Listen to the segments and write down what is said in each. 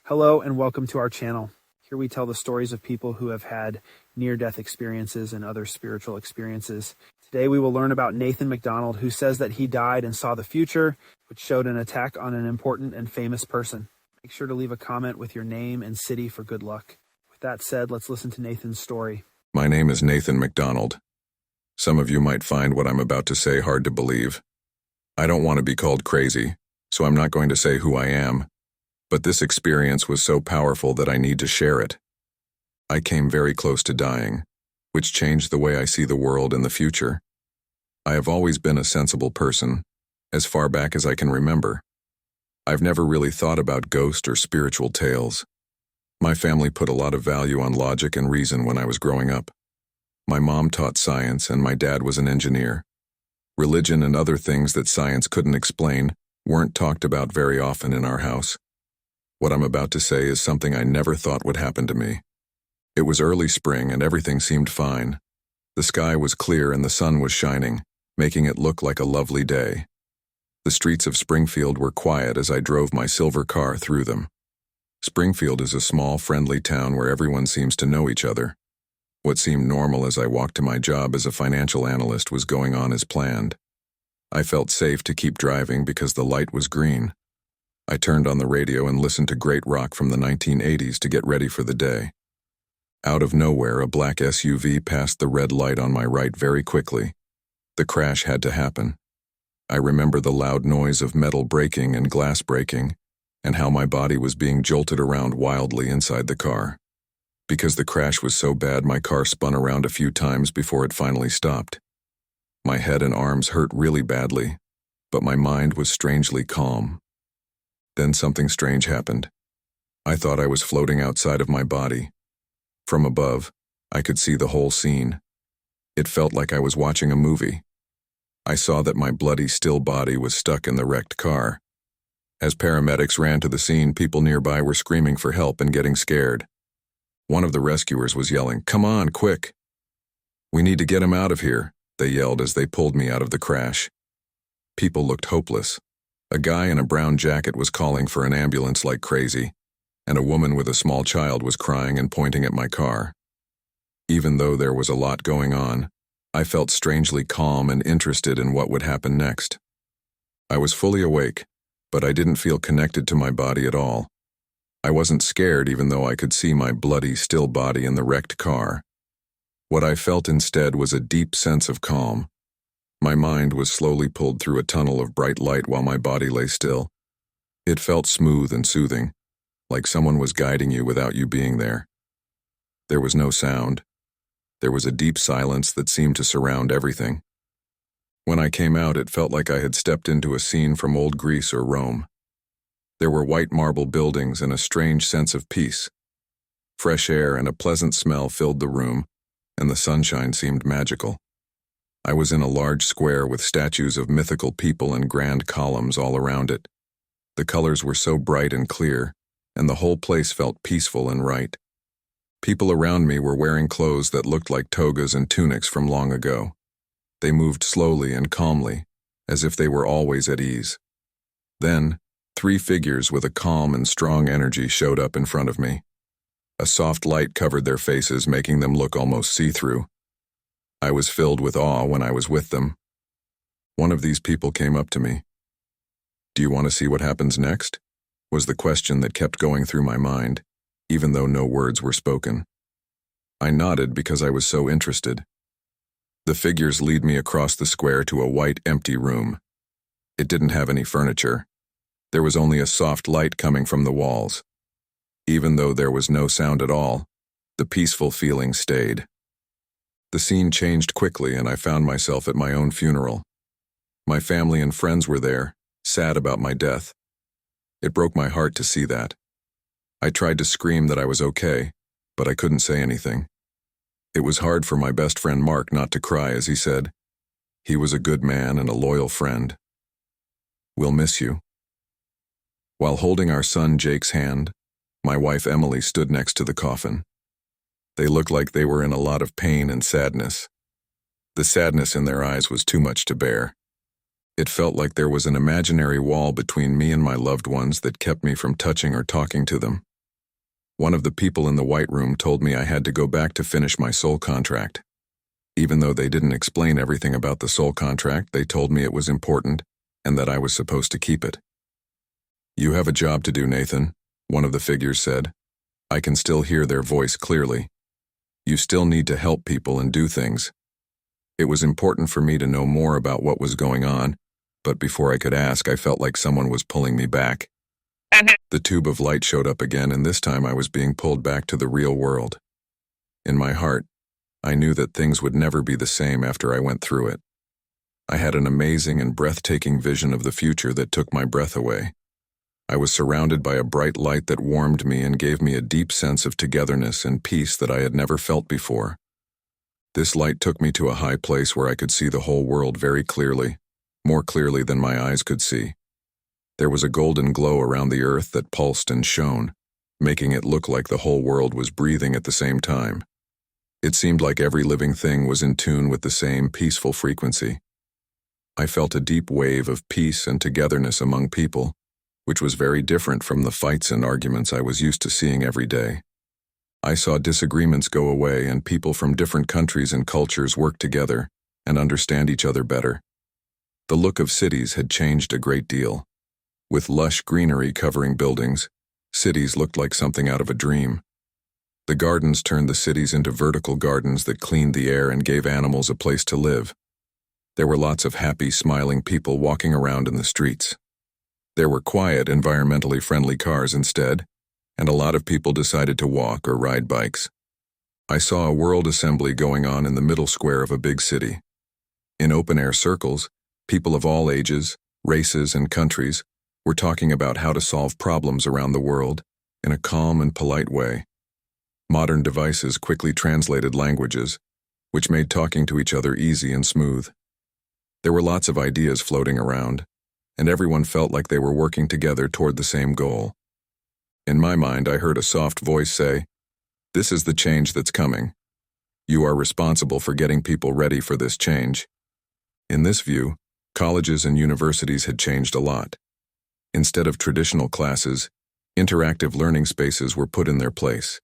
Hello and welcome to our channel. Here we tell the stories of people who have had near-death experiences and other spiritual experiences. Today we will learn about Nathan McDonald, who says that he died and saw the future, which showed an attack on an important and famous person. Make sure to leave a comment with your name and city for good luck. With that said, let's listen to Nathan's story. My name is Nathan McDonald. Some of you might find what I'm about to say hard to believe. I don't want to be called crazy, so I'm not going to say who I am. But this experience was so powerful that I need to share it. I came very close to dying, which changed the way I see the world and the future. I have always been a sensible person, as far back as I can remember. I've never really thought about ghost or spiritual tales. My family put a lot of value on logic and reason when I was growing up. My mom taught science and my dad was an engineer. Religion and other things that science couldn't explain weren't talked about very often in our house. What I'm about to say is something I never thought would happen to me. It was early spring and everything seemed fine. The sky was clear and the sun was shining, making it look like a lovely day. The streets of Springfield were quiet as I drove my silver car through them. Springfield is a small, friendly town where everyone seems to know each other. What seemed normal as I walked to my job as a financial analyst was going on as planned. I felt safe to keep driving because the light was green. I turned on the radio and listened to great rock from the 1980s to get ready for the day. Out of nowhere, a black SUV passed the red light on my right very quickly. The crash had to happen. I remember the loud noise of metal breaking and glass breaking, and how my body was being jolted around wildly inside the car. Because the crash was so bad, my car spun around a few times before it finally stopped. My head and arms hurt really badly, but my mind was strangely calm. Then something strange happened. I thought I was floating outside of my body. From above, I could see the whole scene. It felt like I was watching a movie. I saw that my bloody, still body was stuck in the wrecked car. As paramedics ran to the scene, people nearby were screaming for help and getting scared. One of the rescuers was yelling, "Come on, quick! We need to get him out of here," they yelled as they pulled me out of the crash. People looked hopeless. A guy in a brown jacket was calling for an ambulance like crazy, and a woman with a small child was crying and pointing at my car. Even though there was a lot going on, I felt strangely calm and interested in what would happen next. I was fully awake, but I didn't feel connected to my body at all. I wasn't scared even though I could see my bloody, still body in the wrecked car. What I felt instead was a deep sense of calm. My mind was slowly pulled through a tunnel of bright light while my body lay still. It felt smooth and soothing, like someone was guiding you without you being there. There was no sound. There was a deep silence that seemed to surround everything. When I came out, it felt like I had stepped into a scene from old Greece or Rome. There were white marble buildings and a strange sense of peace. Fresh air and a pleasant smell filled the room, and the sunshine seemed magical. I was in a large square with statues of mythical people and grand columns all around it. The colors were so bright and clear, and the whole place felt peaceful and right. People around me were wearing clothes that looked like togas and tunics from long ago. They moved slowly and calmly, as if they were always at ease. Then, 3 figures with a calm and strong energy showed up in front of me. A soft light covered their faces, making them look almost see-through. I was filled with awe when I was with them. One of these people came up to me. "Do you want to see what happens next?" was the question that kept going through my mind, even though no words were spoken. I nodded because I was so interested. The figures lead me across the square to a white, empty room. It didn't have any furniture. There was only a soft light coming from the walls. Even though there was no sound at all, the peaceful feeling stayed. The scene changed quickly and I found myself at my own funeral. My family and friends were there, sad about my death. It broke my heart to see that. I tried to scream that I was okay, but I couldn't say anything. It was hard for my best friend Mark not to cry as he said, "He was a good man and a loyal friend. We'll miss you." While holding our son Jake's hand, my wife Emily stood next to the coffin. They looked like they were in a lot of pain and sadness. The sadness in their eyes was too much to bear. It felt like there was an imaginary wall between me and my loved ones that kept me from touching or talking to them. One of the people in the white room told me I had to go back to finish my soul contract. Even though they didn't explain everything about the soul contract, they told me it was important and that I was supposed to keep it. "You have a job to do, Nathan," one of the figures said. I can still hear their voice clearly. "You still need to help people and do things." It was important for me to know more about what was going on, but before I could ask, I felt like someone was pulling me back. The tube of light showed up again, and this time I was being pulled back to the real world. In my heart, I knew that things would never be the same after I went through it. I had an amazing and breathtaking vision of the future that took my breath away. I was surrounded by a bright light that warmed me and gave me a deep sense of togetherness and peace that I had never felt before. This light took me to a high place where I could see the whole world very clearly, more clearly than my eyes could see. There was a golden glow around the earth that pulsed and shone, making it look like the whole world was breathing at the same time. It seemed like every living thing was in tune with the same peaceful frequency. I felt a deep wave of peace and togetherness among people, which was very different from the fights and arguments I was used to seeing every day. I saw disagreements go away and people from different countries and cultures work together and understand each other better. The look of cities had changed a great deal. With lush greenery covering buildings, cities looked like something out of a dream. The gardens turned the cities into vertical gardens that cleaned the air and gave animals a place to live. There were lots of happy, smiling people walking around in the streets. There were quiet, environmentally friendly cars instead, and a lot of people decided to walk or ride bikes. I saw a world assembly going on in the middle square of a big city. In open-air circles, people of all ages, races, and countries were talking about how to solve problems around the world in a calm and polite way. Modern devices quickly translated languages, which made talking to each other easy and smooth. There were lots of ideas floating around, and everyone felt like they were working together toward the same goal. In my mind, I heard a soft voice say, "This is the change that's coming. You are responsible for getting people ready for this change." In this view, colleges and universities had changed a lot. Instead of traditional classes, interactive learning spaces were put in their place.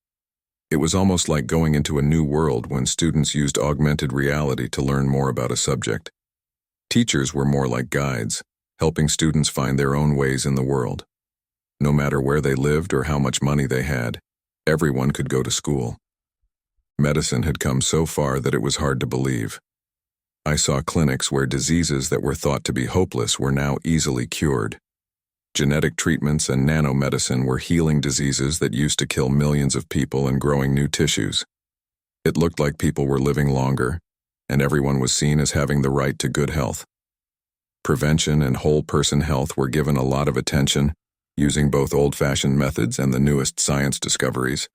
It was almost like going into a new world when students used augmented reality to learn more about a subject. Teachers were more like guides, helping students find their own ways in the world. No matter where they lived or how much money they had, everyone could go to school. Medicine had come so far that it was hard to believe. I saw clinics where diseases that were thought to be hopeless were now easily cured. Genetic treatments and nanomedicine were healing diseases that used to kill millions of people and growing new tissues. It looked like people were living longer, and everyone was seen as having the right to good health. Prevention and whole-person health were given a lot of attention, using both old-fashioned methods and the newest science discoveries.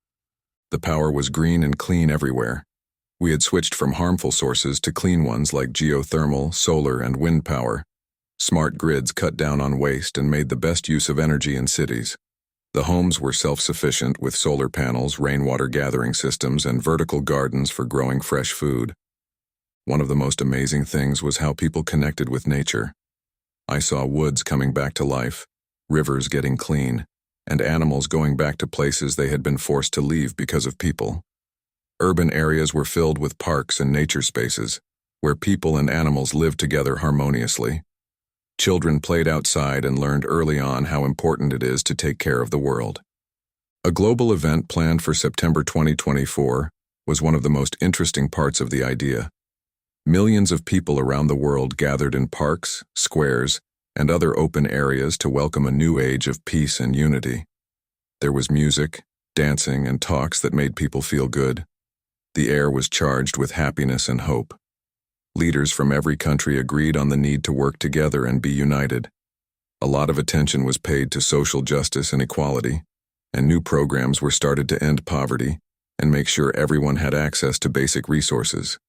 The power was green and clean everywhere. We had switched from harmful sources to clean ones like geothermal, solar, and wind power. Smart grids cut down on waste and made the best use of energy in cities. The homes were self-sufficient with solar panels, rainwater gathering systems, and vertical gardens for growing fresh food. One of the most amazing things was how people connected with nature. I saw woods coming back to life, rivers getting clean, and animals going back to places they had been forced to leave because of people. Urban areas were filled with parks and nature spaces, where people and animals lived together harmoniously. Children played outside and learned early on how important it is to take care of the world. A global event planned for September 2024 was one of the most interesting parts of the idea. Millions of people around the world gathered in parks, squares, and other open areas to welcome a new age of peace and unity. There was music, dancing, and talks that made people feel good. The air was charged with happiness and hope. Leaders from every country agreed on the need to work together and be united. A lot of attention was paid to social justice and equality, and new programs were started to end poverty and make sure everyone had access to basic resources.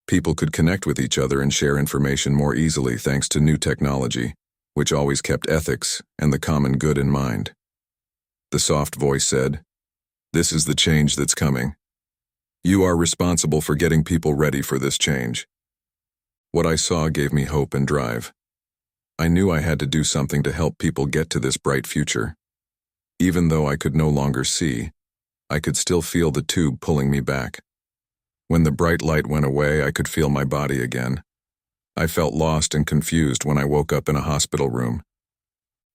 People could connect with each other and share information more easily thanks to new technology, which always kept ethics and the common good in mind. The soft voice said, "This is the change that's coming. You are responsible for getting people ready for this change." What I saw gave me hope and drive. I knew I had to do something to help people get to this bright future. Even though I could no longer see, I could still feel the tube pulling me back. When the bright light went away, I could feel my body again. I felt lost and confused when I woke up in a hospital room.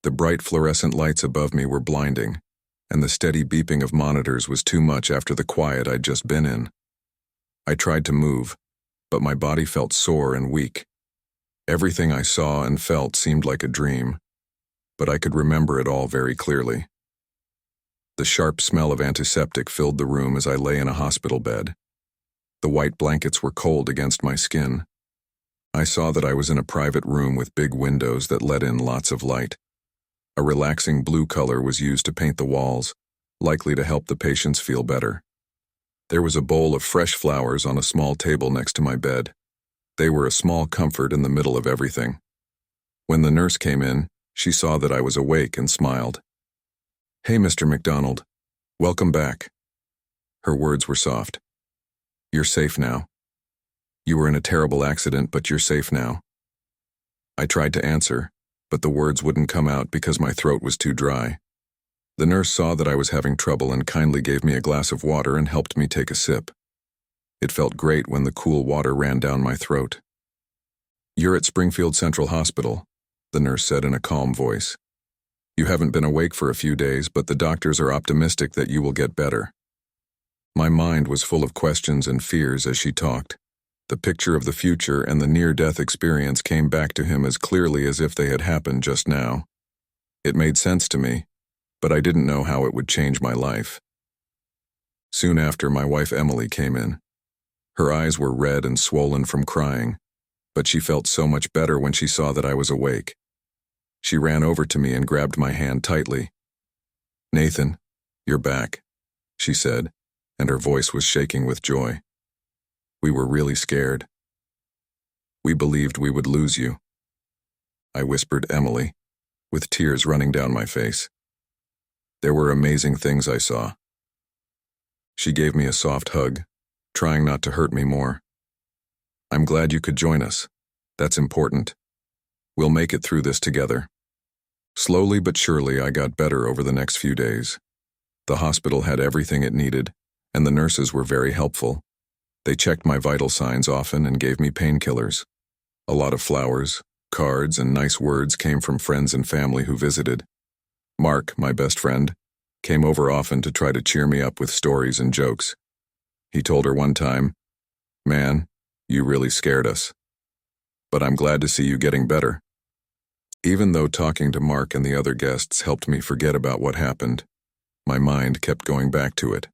The bright fluorescent lights above me were blinding, and the steady beeping of monitors was too much after the quiet I'd just been in. I tried to move, but my body felt sore and weak. Everything I saw and felt seemed like a dream, but I could remember it all very clearly. The sharp smell of antiseptic filled the room as I lay in a hospital bed. The white blankets were cold against my skin. I saw that I was in a private room with big windows that let in lots of light. A relaxing blue color was used to paint the walls, likely to help the patients feel better. There was a bowl of fresh flowers on a small table next to my bed. They were a small comfort in the middle of everything. When the nurse came in, she saw that I was awake and smiled. "Hey, Mr. McDonald. Welcome back." Her words were soft. "You're safe now. You were in a terrible accident, but you're safe now." I tried to answer, but the words wouldn't come out because my throat was too dry. The nurse saw that I was having trouble and kindly gave me a glass of water and helped me take a sip. It felt great when the cool water ran down my throat. "You're at Springfield Central Hospital," the nurse said in a calm voice. "You haven't been awake for a few days, but the doctors are optimistic that you will get better." My mind was full of questions and fears as she talked. The picture of the future and the near-death experience came back to him as clearly as if they had happened just now. It made sense to me, but I didn't know how it would change my life. Soon after, my wife Emily came in. Her eyes were red and swollen from crying, but she felt so much better when she saw that I was awake. She ran over to me and grabbed my hand tightly. "Nathan, you're back," she said, and her voice was shaking with joy. "We were really scared. We believed we would lose you," I whispered Emily, with tears running down my face. There were amazing things I saw. She gave me a soft hug, trying not to hurt me more. "I'm glad you could join us. That's important. We'll make it through this together." Slowly but surely, I got better over the next few days. The hospital had everything it needed, and the nurses were very helpful. They checked my vital signs often and gave me painkillers. A lot of flowers, cards, and nice words came from friends and family who visited. Mark, my best friend, came over often to try to cheer me up with stories and jokes. He told her one time, "Man, you really scared us. But I'm glad to see you getting better." Even though talking to Mark and the other guests helped me forget about what happened, my mind kept going back to it.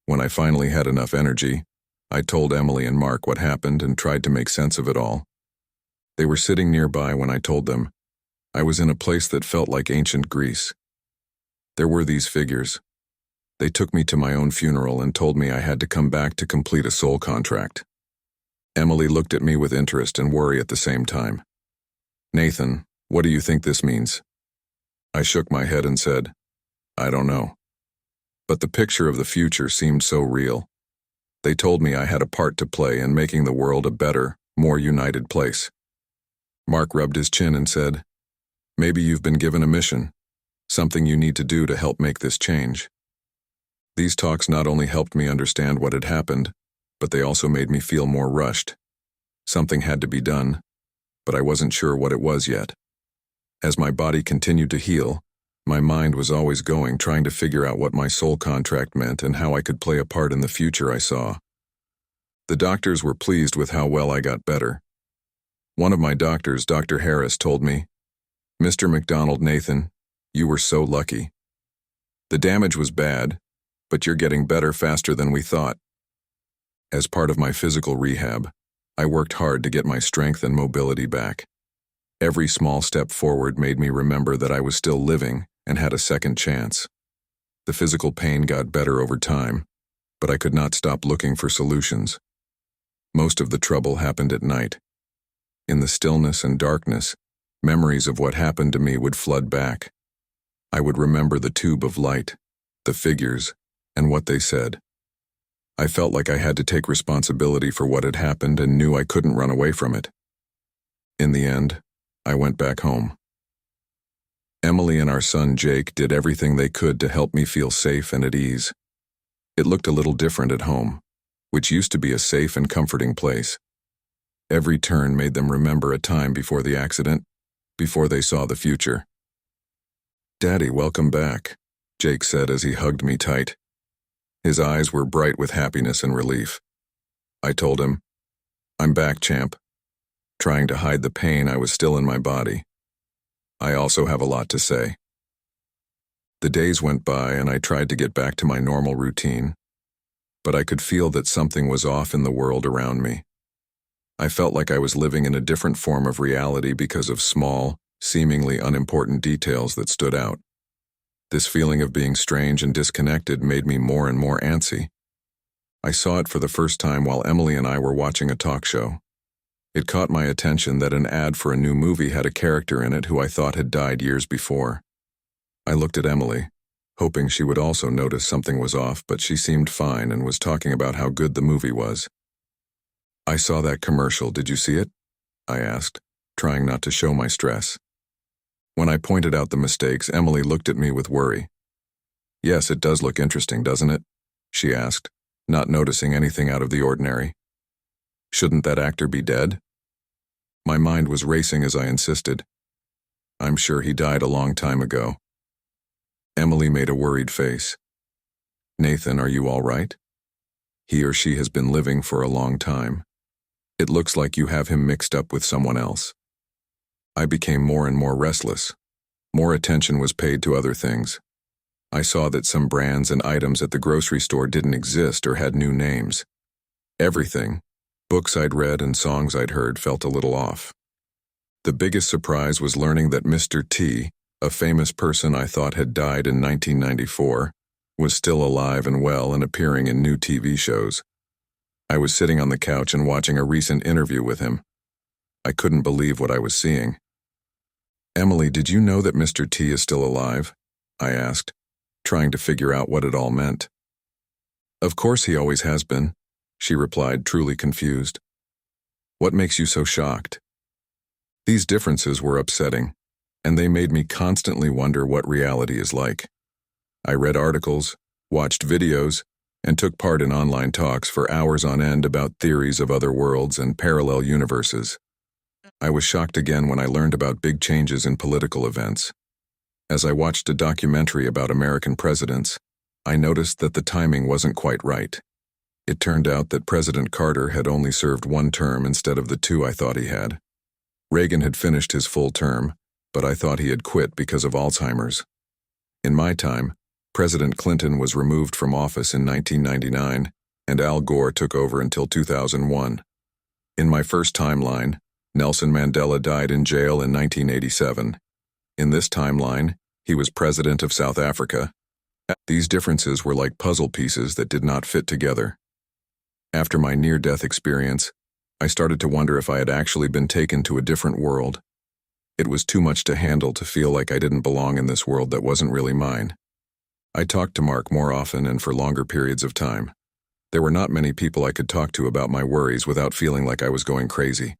When I finally had enough energy, I told Emily and Mark what happened and tried to make sense of it all. They were sitting nearby when I told them. I was in a place that felt like ancient Greece. There were these figures. They took me to my own funeral and told me I had to come back to complete a soul contract. Emily looked at me with interest and worry at the same time. "Nathan, what do you think this means?" I shook my head and said, "I don't know." But the picture of the future seemed so real. They told me I had a part to play in making the world a better, more united place. Mark rubbed his chin and said, "Maybe you've been given a mission, something you need to do to help make this change." These talks not only helped me understand what had happened, but they also made me feel more rushed. Something had to be done, but I wasn't sure what it was yet. As my body continued to heal, my mind was always going, trying to figure out what my soul contract meant and how I could play a part in the future I saw. The doctors were pleased with how well I got better. One of my doctors, Dr. Harris, told me, "Mr. McDonald, Nathan, you were so lucky. The damage was bad, but you're getting better faster than we thought." As part of my physical rehab, I worked hard to get my strength and mobility back. Every small step forward made me remember that I was still living and had a second chance. The physical pain got better over time, but I could not stop looking for solutions. Most of the trouble happened at night. In the stillness and darkness, memories of what happened to me would flood back. I would remember the tube of light, the figures, and what they said. I felt like I had to take responsibility for what had happened and knew I couldn't run away from it. In the end, I went back home. Emily and our son Jake did everything they could to help me feel safe and at ease. It looked a little different at home, which used to be a safe and comforting place. Every turn made them remember a time before the accident, before they saw the future. "Daddy, welcome back," Jake said as he hugged me tight. His eyes were bright with happiness and relief. I told him, "I'm back, champ," trying to hide the pain I was still in my body. I also have a lot to say. The days went by and I tried to get back to my normal routine, but I could feel that something was off in the world around me. I felt like I was living in a different form of reality because of small, seemingly unimportant details that stood out. This feeling of being strange and disconnected made me more and more antsy. I saw it for the first time while Emily and I were watching a talk show. It caught my attention that an ad for a new movie had a character in it who I thought had died years before. I looked at Emily, hoping she would also notice something was off, but she seemed fine and was talking about how good the movie was. "I saw that commercial, did you see it?" I asked, trying not to show my stress. When I pointed out the mistakes, Emily looked at me with worry. "Yes, it does look interesting, doesn't it?" she asked, not noticing anything out of the ordinary. "Shouldn't that actor be dead?" My mind was racing as I insisted. "I'm sure he died a long time ago." Emily made a worried face. "Nathan, are you all right? He or she has been living for a long time. It looks like you have him mixed up with someone else." I became more and more restless. More attention was paid to other things. I saw that some brands and items at the grocery store didn't exist or had new names. Everything, books I'd read and songs I'd heard, felt a little off. The biggest surprise was learning that Mr. T, a famous person I thought had died in 1994, was still alive and well and appearing in new TV shows. I was sitting on the couch and watching a recent interview with him. I couldn't believe what I was seeing. "Emily, did you know that Mr. T is still alive?" I asked, trying to figure out what it all meant. "Of course he always has been," she replied, truly confused. "What makes you so shocked?" These differences were upsetting, and they made me constantly wonder what reality is like. I read articles, watched videos, and took part in online talks for hours on end about theories of other worlds and parallel universes. I was shocked again when I learned about big changes in political events. As I watched a documentary about American presidents, I noticed that the timing wasn't quite right. It turned out that President Carter had only served one term instead of the two I thought he had. Reagan had finished his full term, but I thought he had quit because of Alzheimer's. In my time, President Clinton was removed from office in 1999, and Al Gore took over until 2001. In my first timeline, Nelson Mandela died in jail in 1987. In this timeline, he was president of South Africa. These differences were like puzzle pieces that did not fit together. After my near-death experience, I started to wonder if I had actually been taken to a different world. It was too much to handle to feel like I didn't belong in this world that wasn't really mine. I talked to Mark more often and for longer periods of time. There were not many people I could talk to about my worries without feeling like I was going crazy.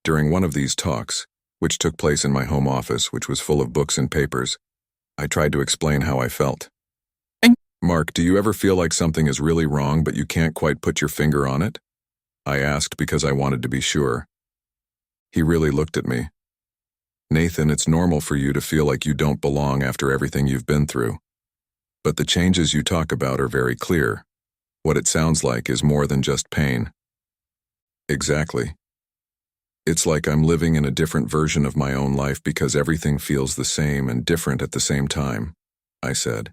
During one of these talks, which took place in my home office, which was full of books and papers, I tried to explain how I felt. "Mark, do you ever feel like something is really wrong but you can't quite put your finger on it?" I asked because I wanted to be sure. He really looked at me. "Nathan, it's normal for you to feel like you don't belong after everything you've been through. But the changes you talk about are very clear. What it sounds like is more than just pain." "Exactly. It's like I'm living in a different version of my own life because everything feels the same and different at the same time," I said.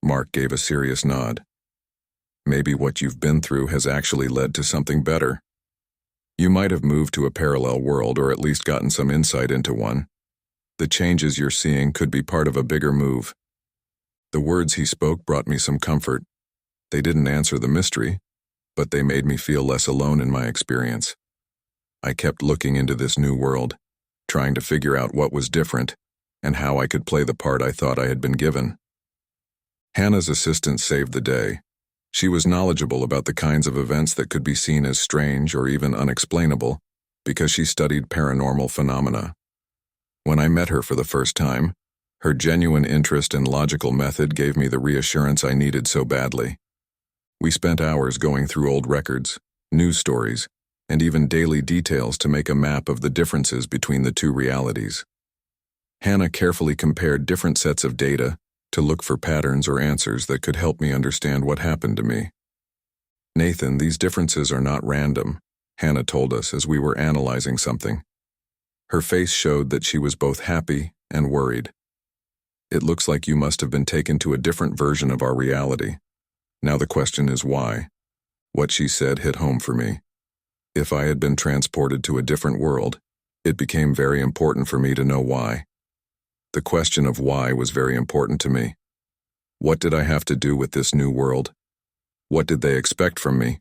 Mark gave a serious nod. "Maybe what you've been through has actually led to something better. You might have moved to a parallel world or at least gotten some insight into one. The changes you're seeing could be part of a bigger move." The words he spoke brought me some comfort. They didn't answer the mystery, but they made me feel less alone in my experience. I kept looking into this new world, trying to figure out what was different and how I could play the part I thought I had been given. Hannah's assistant saved the day. She was knowledgeable about the kinds of events that could be seen as strange or even unexplainable because she studied paranormal phenomena. When I met her for the first time, Her genuine interest and logical method gave me the reassurance I needed so badly. We spent hours going through old records, news stories, and even daily details to make a map of the differences between the two realities. Hannah carefully compared different sets of data to look for patterns or answers that could help me understand what happened to me. "Nathan, these differences are not random," Hannah told us as we were analyzing something. Her face showed that she was both happy and worried. "It looks like you must have been taken to a different version of our reality. Now the question is why?" What she said hit home for me. If I had been transported to a different world, it became very important for me to know why. The question of why was very important to me. What did I have to do with this new world? What did they expect from me?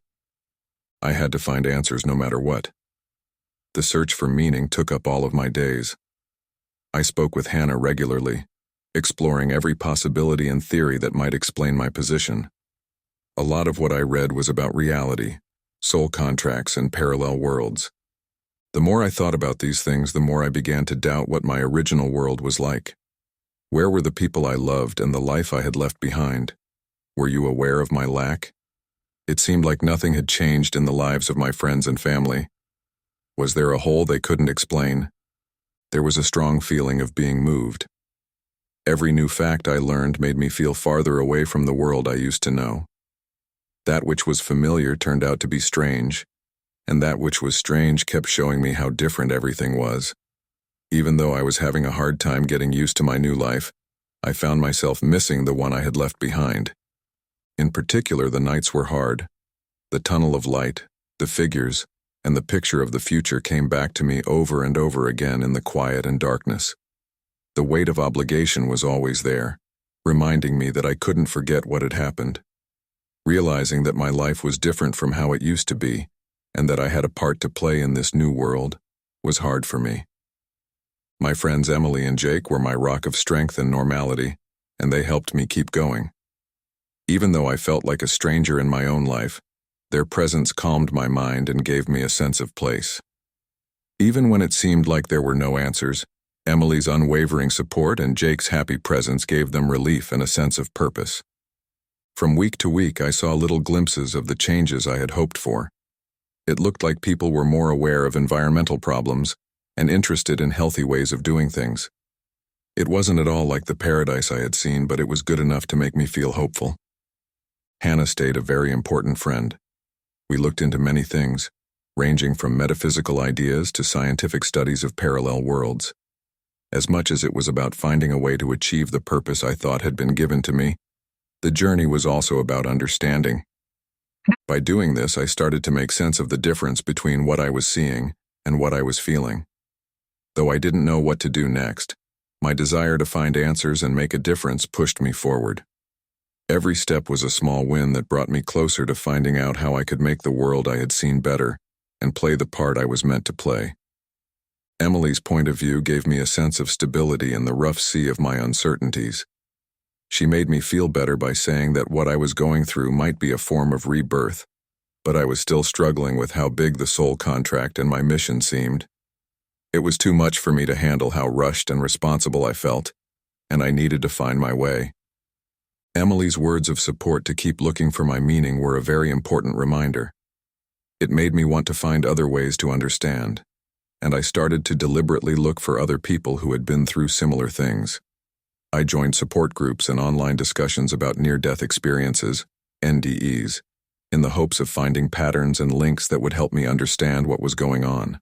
I had to find answers no matter what. The search for meaning took up all of my days. I spoke with Hannah regularly, exploring every possibility and theory that might explain my position. A lot of what I read was about reality, soul contracts, and parallel worlds. The more I thought about these things, the more I began to doubt what my original world was like. Where were the people I loved and the life I had left behind? Were you aware of my lack? It seemed like nothing had changed in the lives of my friends and family. Was there a hole they couldn't explain? There was a strong feeling of being moved. Every new fact I learned made me feel farther away from the world I used to know. That which was familiar turned out to be strange, and that which was strange kept showing me how different everything was. Even though I was having a hard time getting used to my new life, I found myself missing the one I had left behind. In particular, the nights were hard. The tunnel of light, the figures, and the picture of the future came back to me over and over again in the quiet and darkness. The weight of obligation was always there, reminding me that I couldn't forget what had happened. Realizing that my life was different from how it used to be, and that I had a part to play in this new world, was hard for me. My friends Emily and Jake were my rock of strength and normality, and they helped me keep going. Even though I felt like a stranger in my own life, their presence calmed my mind and gave me a sense of place. Even when it seemed like there were no answers, Emily's unwavering support and Jake's happy presence gave them relief and a sense of purpose. From week to week, I saw little glimpses of the changes I had hoped for. It looked like people were more aware of environmental problems and interested in healthy ways of doing things. It wasn't at all like the paradise I had seen, but it was good enough to make me feel hopeful. Hannah stayed a very important friend. We looked into many things, ranging from metaphysical ideas to scientific studies of parallel worlds. As much as it was about finding a way to achieve the purpose I thought had been given to me, the journey was also about understanding. By doing this, I started to make sense of the difference between what I was seeing and what I was feeling. Though I didn't know what to do next, my desire to find answers and make a difference pushed me forward. Every step was a small win that brought me closer to finding out how I could make the world I had seen better and play the part I was meant to play. Emily's point of view gave me a sense of stability in the rough sea of my uncertainties. She made me feel better by saying that what I was going through might be a form of rebirth, but I was still struggling with how big the soul contract and my mission seemed. It was too much for me to handle how rushed and responsible I felt, and I needed to find my way. Emily's words of support to keep looking for my meaning were a very important reminder. It made me want to find other ways to understand, and I started to deliberately look for other people who had been through similar things. I joined support groups and online discussions about near-death experiences, NDEs, in the hopes of finding patterns and links that would help me understand what was going on.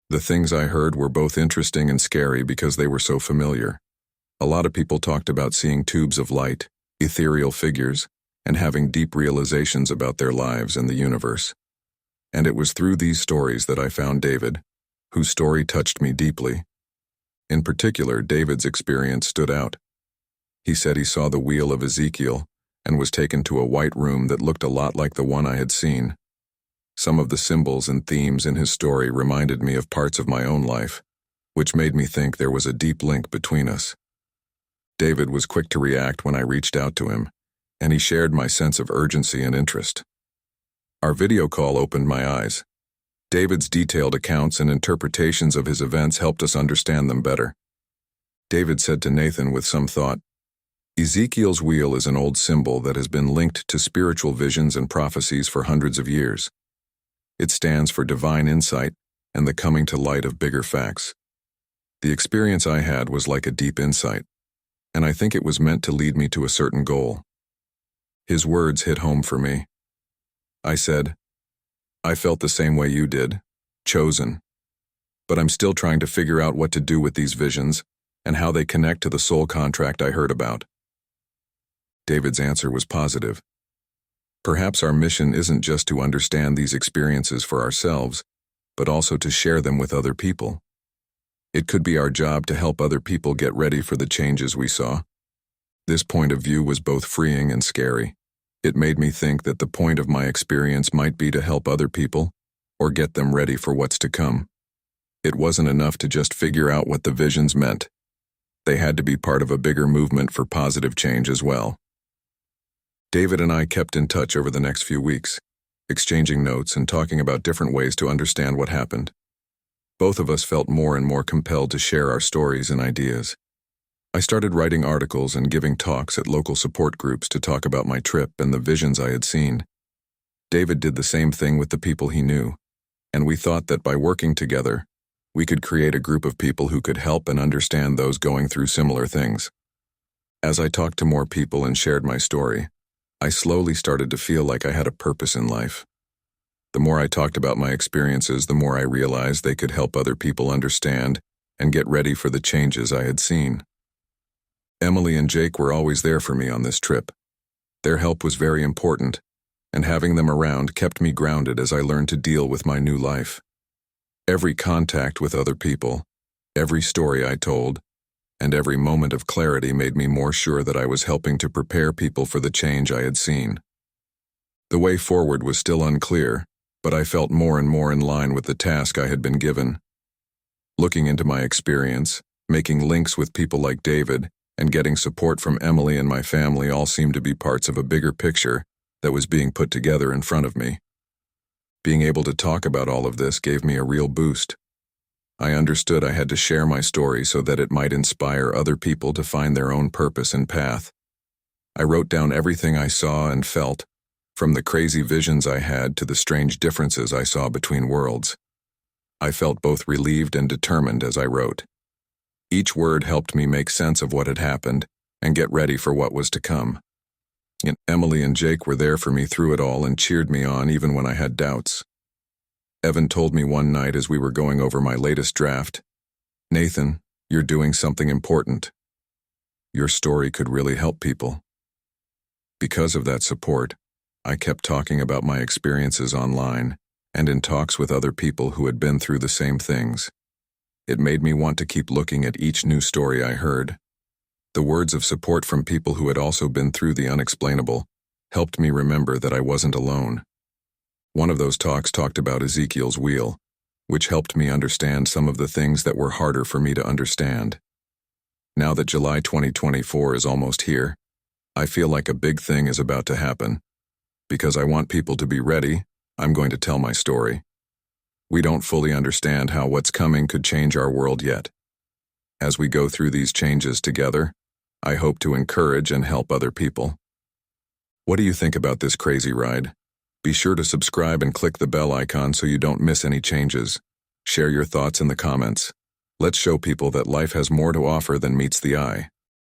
The things I heard were both interesting and scary because they were so familiar. A lot of people talked about seeing tubes of light, ethereal figures, and having deep realizations about their lives and the universe. And it was through these stories that I found David, whose story touched me deeply. In particular, David's experience stood out. He said he saw the wheel of Ezekiel and was taken to a white room that looked a lot like the one I had seen. Some of the symbols and themes in his story reminded me of parts of my own life, which made me think there was a deep link between us. David was quick to react when I reached out to him, and he shared my sense of urgency and interest. Our video call opened my eyes. David's detailed accounts and interpretations of his events helped us understand them better. David said to Nathan with some thought, "Ezekiel's wheel is an old symbol that has been linked to spiritual visions and prophecies for hundreds of years. It stands for divine insight and the coming to light of bigger facts. The experience I had was like a deep insight, and I think it was meant to lead me to a certain goal." His words hit home for me. I said, "I felt the same way you did, chosen. But I'm still trying to figure out what to do with these visions and how they connect to the soul contract I heard about." David's answer was positive. Perhaps our mission isn't just to understand these experiences for ourselves, but also to share them with other people. It could be our job to help other people get ready for the changes we saw. This point of view was both freeing and scary. It made me think that the point of my experience might be to help other people or get them ready for what's to come. It wasn't enough to just figure out what the visions meant. They had to be part of a bigger movement for positive change as well. David and I kept in touch over the next few weeks, exchanging notes and talking about different ways to understand what happened. Both of us felt more and more compelled to share our stories and ideas. I started writing articles and giving talks at local support groups to talk about my trip and the visions I had seen. David did the same thing with the people he knew, and we thought that by working together, we could create a group of people who could help and understand those going through similar things. As I talked to more people and shared my story, I slowly started to feel like I had a purpose in life. The more I talked about my experiences, the more I realized they could help other people understand and get ready for the changes I had seen. Emily and Jake were always there for me on this trip. Their help was very important, and having them around kept me grounded as I learned to deal with my new life. Every contact with other people, every story I told, and every moment of clarity made me more sure that I was helping to prepare people for the change I had seen. The way forward was still unclear, but I felt more and more in line with the task I had been given. Looking into my experience, making links with people like David, and getting support from Emily and my family all seemed to be parts of a bigger picture that was being put together in front of me. Being able to talk about all of this gave me a real boost. I understood I had to share my story so that it might inspire other people to find their own purpose and path. I wrote down everything I saw and felt, from the crazy visions I had to the strange differences I saw between worlds. I felt both relieved and determined as I wrote. Each word helped me make sense of what had happened and get ready for what was to come. And Emily and Jake were there for me through it all and cheered me on even when I had doubts. Evan told me one night as we were going over my latest draft, "Nathan, you're doing something important. Your story could really help people." Because of that support, I kept talking about my experiences online and in talks with other people who had been through the same things. It made me want to keep looking at each new story I heard. The words of support from people who had also been through the unexplainable helped me remember that I wasn't alone. One of those talks talked about Ezekiel's wheel, which helped me understand some of the things that were harder for me to understand. Now that July 2024 is almost here, I feel like a big thing is about to happen. Because I want people to be ready, I'm going to tell my story. We don't fully understand how what's coming could change our world yet. As we go through these changes together, I hope to encourage and help other people. What do you think about this crazy ride? Be sure to subscribe and click the bell icon so you don't miss any changes. Share your thoughts in the comments. Let's show people that life has more to offer than meets the eye.